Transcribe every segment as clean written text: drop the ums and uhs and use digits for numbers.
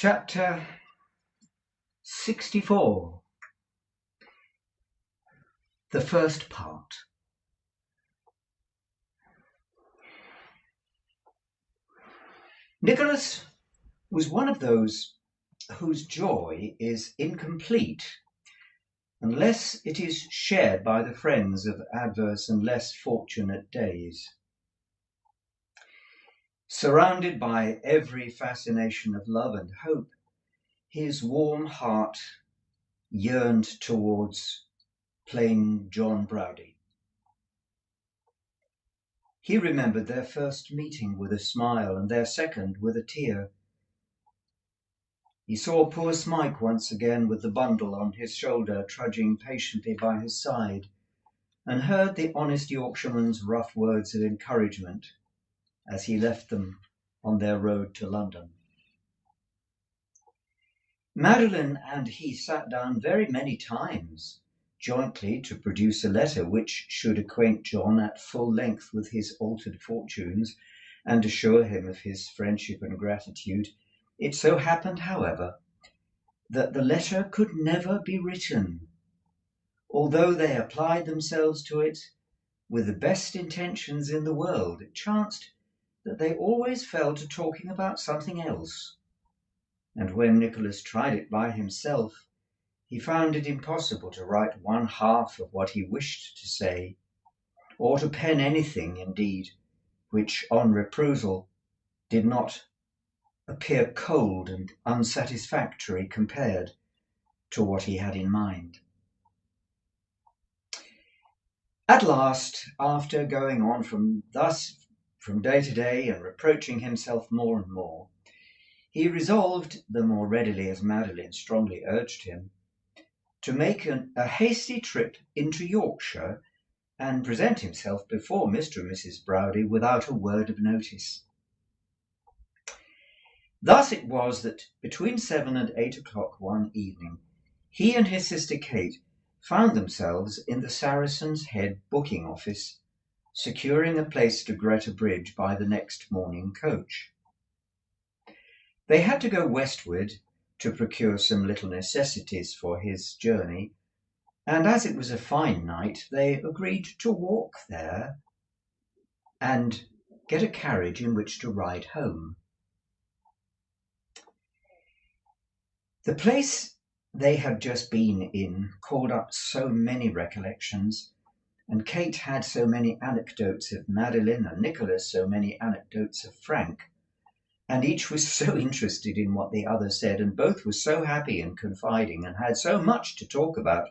Chapter 64. The first part. Nicholas was one of those whose joy is incomplete unless it is shared by the friends of adverse and less fortunate days. Surrounded by every fascination of love and hope, his warm heart yearned towards plain John Browdie. He remembered their first meeting with a smile and their second with a tear. He saw poor Smike once again with the bundle on his shoulder, trudging patiently by his side, and heard the honest Yorkshireman's rough words of encouragement as he left them on their road to London. Madeline and he sat down very many times jointly to produce a letter which should acquaint John at full length with his altered fortunes and assure him of his friendship and gratitude. It so happened, however, that the letter could never be written. Although they applied themselves to it with the best intentions in the world, it chanced that they always fell to talking about something else. And when Nicholas tried it by himself, he found it impossible to write one half of what he wished to say, or to pen anything, indeed, which, on reperusal, did not appear cold and unsatisfactory compared to what he had in mind. At last, after going on from day to day and reproaching himself more and more, he resolved, the more readily as Madeline strongly urged him, to make a hasty trip into Yorkshire and present himself before Mr. and Mrs. Browdie without a word of notice. Thus it was that between 7 and 8 o'clock one evening, he and his sister Kate found themselves in the Saracen's Head booking office, securing a place to Greta Bridge by the next morning coach. They had to go westward to procure some little necessities for his journey, and as it was a fine night, they agreed to walk there and get a carriage in which to ride home. The place they had just been in called up so many recollections, and Kate had so many anecdotes of Madeline, and Nicholas so many anecdotes of Frank, and each was so interested in what the other said, and both were so happy and confiding, and had so much to talk about,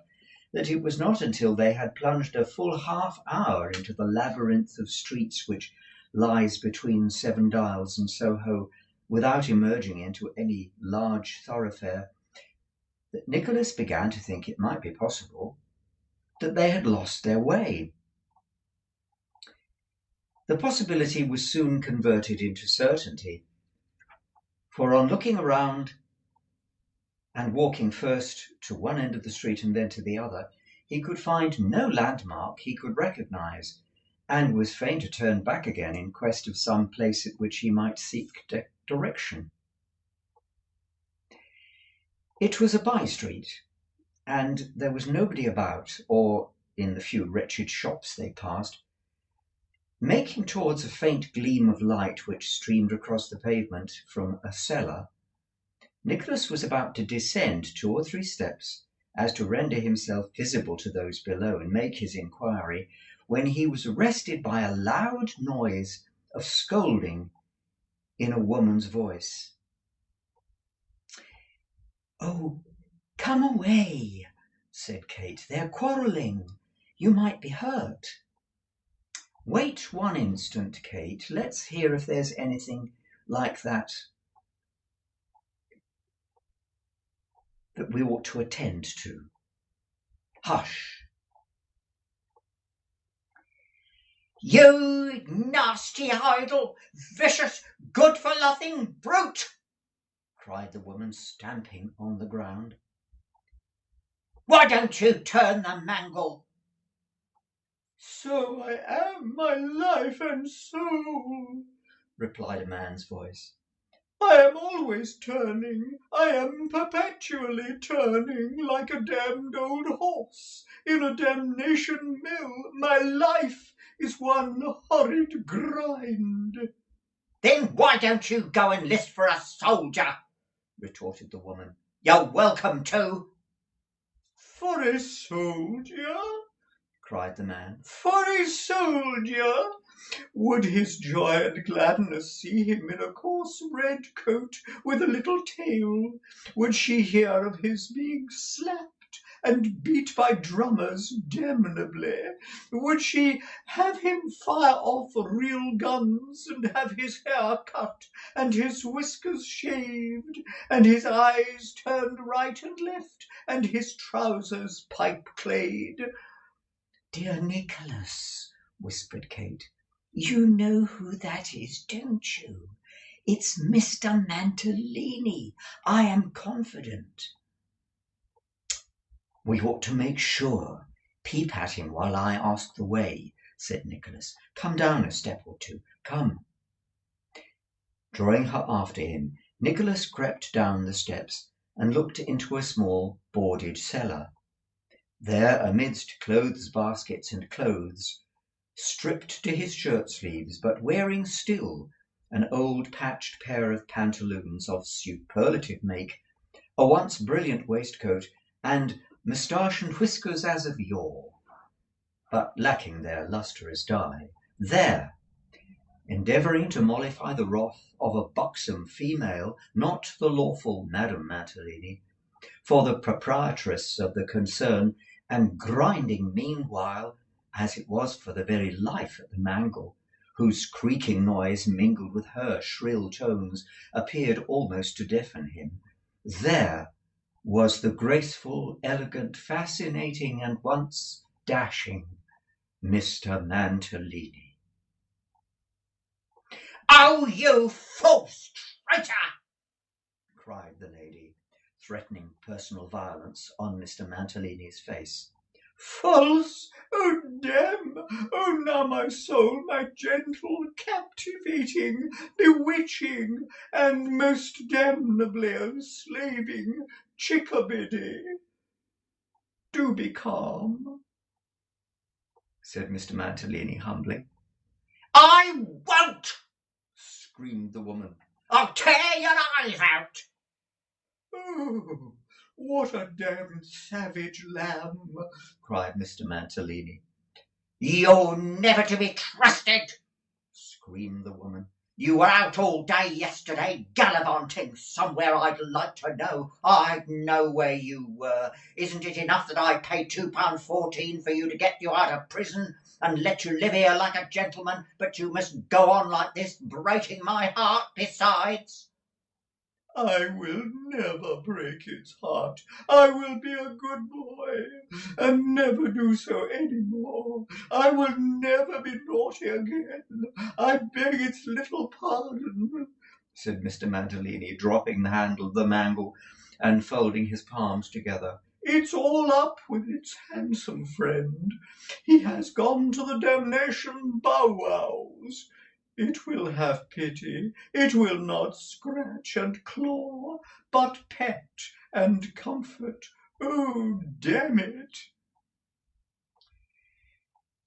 that it was not until they had plunged a full half hour into the labyrinth of streets which lies between Seven Dials and Soho, without emerging into any large thoroughfare, that Nicholas began to think it might be possible that they had lost their way. The possibility was soon converted into certainty, for on looking around and walking first to one end of the street and then to the other, he could find no landmark he could recognize, and was fain to turn back again in quest of some place at which he might seek direction. It was a by-street, and there was nobody about, or in the few wretched shops they passed. Making towards a faint gleam of light which streamed across the pavement from a cellar, Nicholas was about to descend 2 or 3 steps as to render himself visible to those below and make his inquiry, when he was arrested by a loud noise of scolding in a woman's voice. "Oh, come away," said Kate. "They're quarrelling. You might be hurt." "Wait one instant, Kate. Let's hear if there's anything like that we ought to attend to. Hush." "You nasty, idle, vicious, good-for-nothing brute!" cried the woman, stamping on the ground. "Why don't you turn the mangle?" "So I am, my life and soul," replied a man's voice. I am always turning. I am perpetually turning like a damned old horse in a damnation mill. My life is one horrid grind. Then why don't you go and list for a soldier? Retorted the woman. You're welcome to. For a soldier? cried the man. For a soldier? Would his joy and gladness see him in a coarse red coat with a little tail? Would she hear of his being slapped and beat by drummers damnably? Would she have him fire off real guns and have his hair cut and his whiskers shaved and his eyes turned right and left and his trousers pipe-clayed? Dear Nicholas, whispered Kate, you know who that is, don't you? It's Mr. Mantalini. I am confident. We ought to make sure. Peep at him while I ask the way, said Nicholas. Come down a step or two. Come. Drawing her after him, Nicholas crept down the steps and looked into a small boarded cellar. There, amidst clothes baskets and clothes, stripped to his shirt sleeves, but wearing still an old patched pair of pantaloons of superlative make, a once brilliant waistcoat, and moustache and whiskers as of yore, but lacking their lustrous dye, there, endeavouring to mollify the wrath of a buxom female, not the lawful Madame Mantalini, for the proprietress of the concern, and grinding meanwhile, as it was for the very life at the mangle, whose creaking noise, mingled with her shrill tones, appeared almost to deafen him, there was the graceful, elegant, fascinating, and once dashing Mr. Mantalini. Oh, you false traitor! cried the lady, threatening personal violence on Mr. Mantalini's face. False? Oh, damn! Oh, now my soul, my gentle, captivating, bewitching, and most damnably enslaving chickabiddy. Do be calm, said Mr. Mantalini humbly. I won't! Screamed the woman. I'll tear your eyes out! Oh, what a damned savage lamb, cried Mr. Mantalini. You're never to be trusted, screamed the woman. You were out all day yesterday, gallivanting somewhere. I'd like to know. I'd know where you were. Isn't it enough that I paid £2.14 for you to get you out of prison and let you live here like a gentleman, but you must go on like this, breaking my heart besides? I will never break its heart. I will be a good boy and never do so any more. I will never be naughty again. I beg its little pardon, said Mr. Mantalini, dropping the handle of the mangle and folding his palms together. It's all up with its handsome friend. He has gone to the damnation bow-wows. It will have pity. It will not scratch and claw, but pet and comfort. Oh, damn it!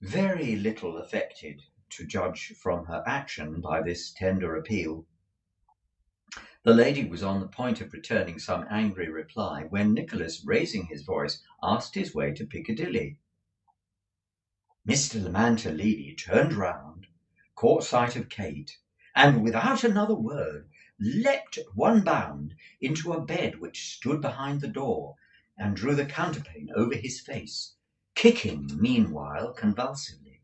Very little affected, to judge from her action, by this tender appeal, the lady was on the point of returning some angry reply, when Nicholas, raising his voice, asked his way to Piccadilly. Mr. Mantalini turned round, caught sight of Kate, and without another word leapt at one bound into a bed which stood behind the door, and drew the counterpane over his face, kicking meanwhile convulsively.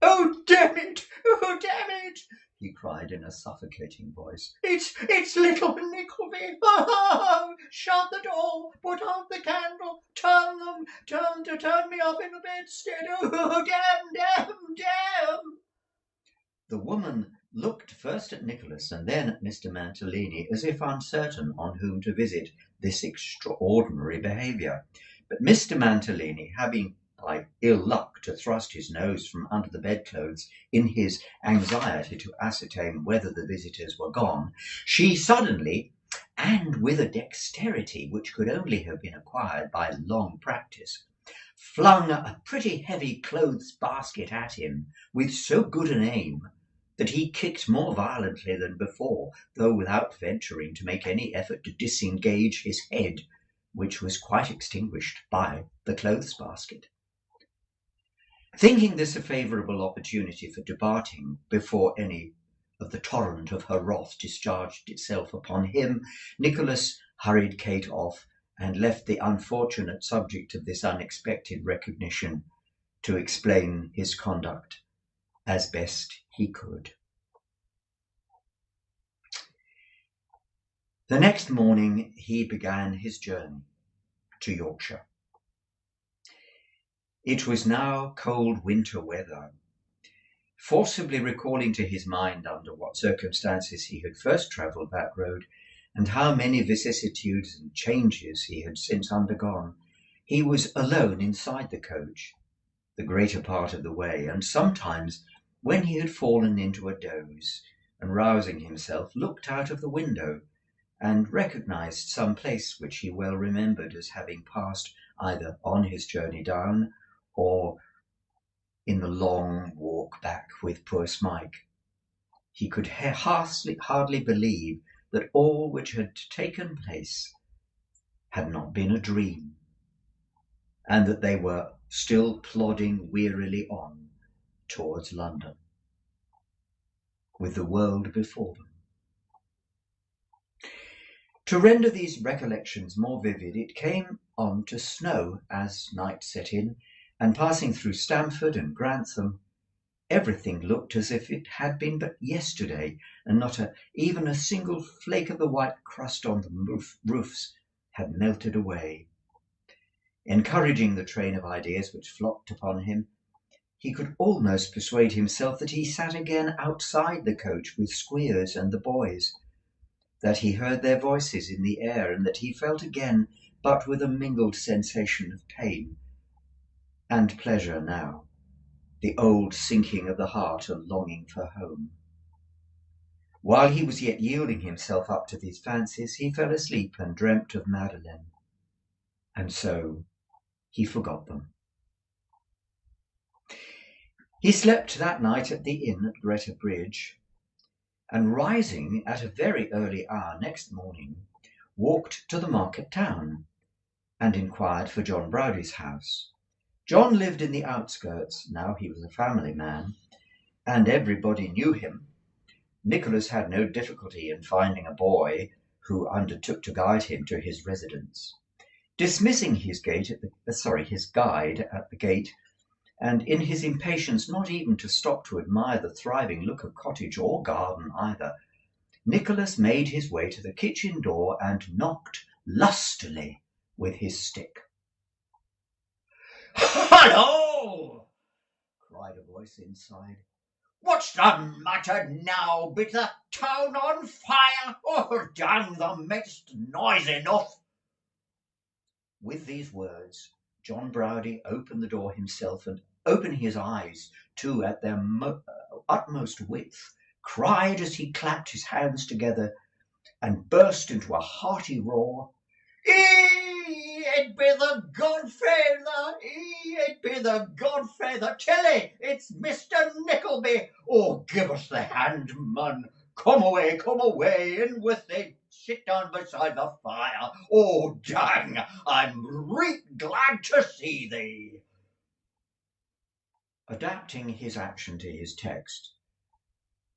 Oh, damn it! Oh, damn it! he cried in a suffocating voice. It's little Nickleby. Oh, shut the door, put out the candle, turn me up in the bedstead. Oh, damn! The woman looked first at Nicholas and then at Mr. Mantalini, as if uncertain on whom to visit this extraordinary behaviour. But Mr. Mantalini, having by ill luck to thrust his nose from under the bedclothes in his anxiety to ascertain whether the visitors were gone, she suddenly, and with a dexterity which could only have been acquired by long practice, flung a pretty heavy clothes basket at him with so good an aim that he kicked more violently than before, though without venturing to make any effort to disengage his head, which was quite extinguished by the clothes basket. Thinking this a favourable opportunity for departing before any of the torrent of her wrath discharged itself upon him, Nicholas hurried Kate off and left the unfortunate subject of this unexpected recognition to explain his conduct as best he could. The next morning he began his journey to Yorkshire. It was now cold winter weather. Forcibly recalling to his mind under what circumstances he had first travelled that road, and how many vicissitudes and changes he had since undergone, he was alone inside the coach the greater part of the way, and sometimes, when he had fallen into a doze, and rousing himself, looked out of the window, and recognized some place which he well remembered as having passed either on his journey down or in the long walk back with poor Smike. He could hardly believe that all which had taken place had not been a dream, and that they were still plodding wearily on towards London, with the world before them. To render these recollections more vivid, it came on to snow as night set in, and passing through Stamford and Grantham, everything looked as if it had been but yesterday, and not even a single flake of the white crust on the roofs had melted away. Encouraging the train of ideas which flocked upon him, he could almost persuade himself that he sat again outside the coach with Squeers and the boys, that he heard their voices in the air, and that he felt again, but with a mingled sensation of pain and pleasure now, the old sinking of the heart and longing for home. While he was yet yielding himself up to these fancies, he fell asleep and dreamt of Madeline, and so he forgot them. He slept that night at the inn at Greta Bridge, and rising at a very early hour next morning, walked to the market town, and inquired for John Browdie's house. John lived in the outskirts. Now he was a family man, and everybody knew him. Nicholas had no difficulty in finding a boy who undertook to guide him to his residence. Dismissing his guide at the gate, and in his impatience not even to stop to admire the thriving look of cottage or garden either, Nicholas made his way to the kitchen door and knocked lustily with his stick. "Hallo!" cried a voice inside. "What's the matter now? Be the town on fire? Oh, dang, the mate's noise enough." With these words, John Browdie opened the door himself, and opening his eyes too at their utmost width, cried as he clapped his hands together and burst into a hearty roar, "It be the Godfather! It be the Godfather! Tilly, it's Mr. Nickleby! Oh, give us the hand, man! Come away, in with thee! Sit down beside the fire! Oh, dang! I'm right glad to see thee!" Adapting his action to his text,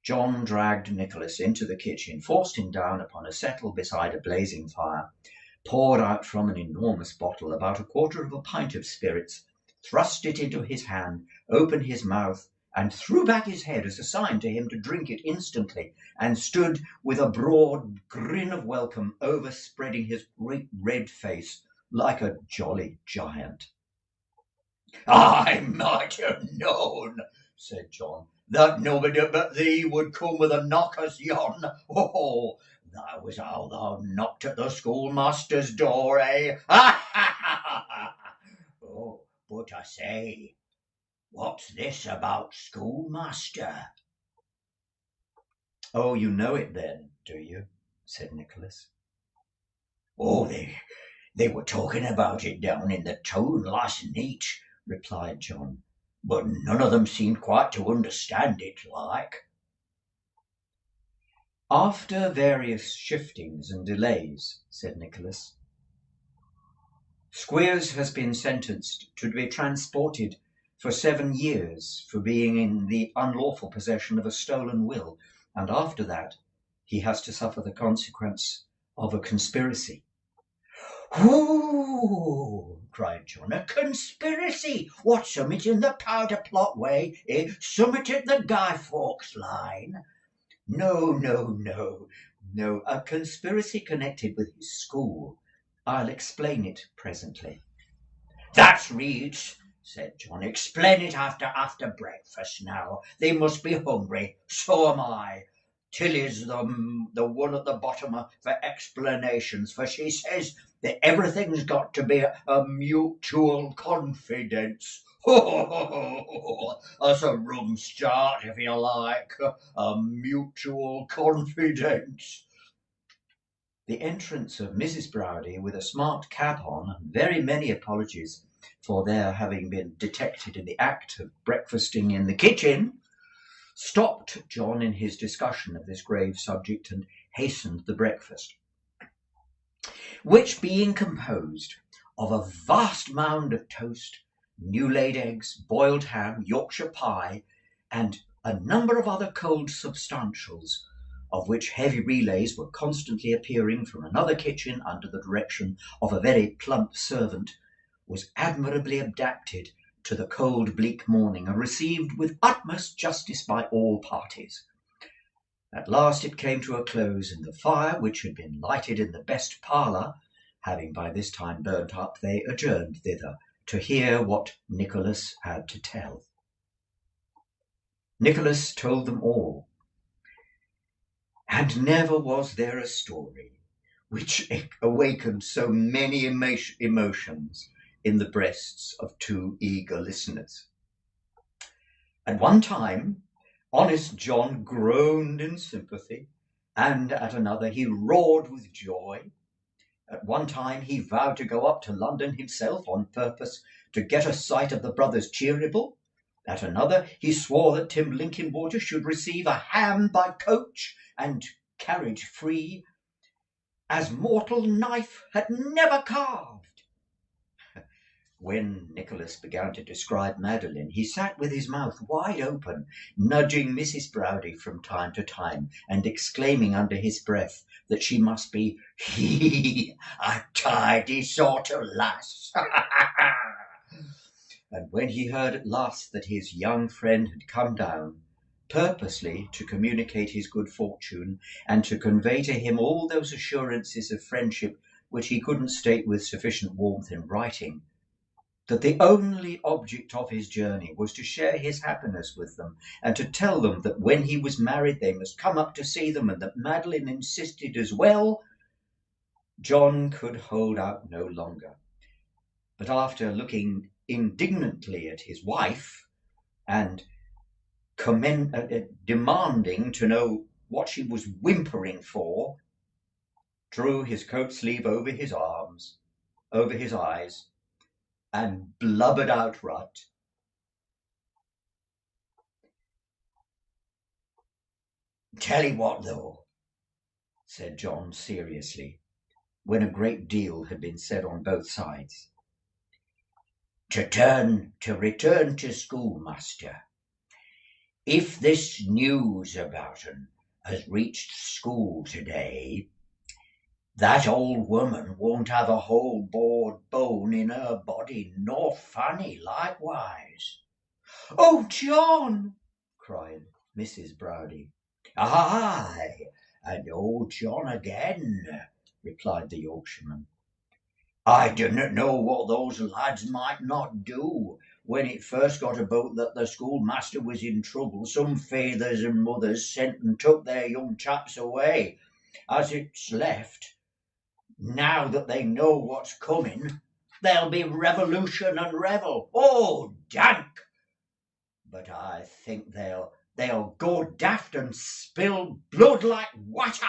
John dragged Nicholas into the kitchen, forced him down upon a settle beside a blazing fire, poured out from an enormous bottle about 1/4 of a pint of spirits, thrust it into his hand, opened his mouth, and threw back his head as a sign to him to drink it instantly, and stood with a broad grin of welcome overspreading his great red face like a jolly giant. "I might have known," said John, "that nobody but thee would come with a knock as yon. Oh, that was how thou knocked at the schoolmaster's door, eh? Ha, ha, ha, ha, ha. Oh, But I say, what's this about schoolmaster? Oh, you know it then, do you? Said Nicholas. Oh, they were talking about it down in the town last night, replied John, but none of them seemed quite to understand it, like. After various shiftings and delays, said Nicholas, Squeers has been sentenced to be transported for 7 years for being in the unlawful possession of a stolen will, and after that he has to suffer the consequence of a conspiracy. "Ooh!" cried John. "A conspiracy! What, summit in the powder plot way, eh? Summit at the Guy Fawkes line?" No, a conspiracy connected with his school. I'll explain it presently. "That's reads," said John. "Explain it after breakfast now. They must be hungry. So am I. Tilly's the one at the bottom for explanations, for she says that everything's got to be a mutual confidence. That's a rum start, if you like. A mutual confidence." The entrance of Mrs. Browdie with a smart cap on, and very many apologies for their having been detected in the act of breakfasting in the kitchen, stopped John in his discussion of this grave subject and hastened the breakfast, which being composed of a vast mound of toast, new-laid eggs, boiled ham, Yorkshire pie, and a number of other cold substantials, of which heavy relays were constantly appearing from another kitchen under the direction of a very plump servant, was admirably adapted to the cold, bleak morning, and received with utmost justice by all parties. At last it came to a close, and the fire, which had been lighted in the best parlour, having by this time burnt up, they adjourned thither to hear what Nicholas had to tell. Nicholas told them all, and never was there a story which awakened so many emotions in the breasts of 2 eager listeners. At one time, honest John groaned in sympathy, and at another he roared with joy. At one time he vowed to go up to London himself on purpose to get a sight of the brothers Cheeryble. At another he swore that Tim Linkinwater should receive a ham by coach and carriage free, as mortal knife had never carved. When Nicholas began to describe Madeline, he sat with his mouth wide open, nudging Mrs. Browdie from time to time, and exclaiming under his breath that she must be a tidy sort of lass. And when he heard at last that his young friend had come down, purposely to communicate his good fortune, and to convey to him all those assurances of friendship which he couldn't state with sufficient warmth in writing, that the only object of his journey was to share his happiness with them, and to tell them that when he was married they must come up to see them, and that Madeline insisted as well, John could hold out no longer, but after looking indignantly at his wife, and demanding to know what she was whimpering for, drew his coat sleeve over his arms, over his eyes, and blubbered outright. "Tell 'ee what, though," said John seriously, when a great deal had been said on both sides. To return to schoolmaster. If this news about un has reached school today, that old woman won't have a whole bored bone in her body, nor Fanny likewise." "Oh, John!" cried Mrs. Browdie. "Aye, and old John again," replied the Yorkshireman. "I didn't know what those lads might not do when it first got about that the schoolmaster was in trouble. Some fathers and mothers sent and took their young chaps away. As it's left, now that they know what's coming, There'll be revolution and revel. Oh, dank! But I think they'll go daft and spill blood like water.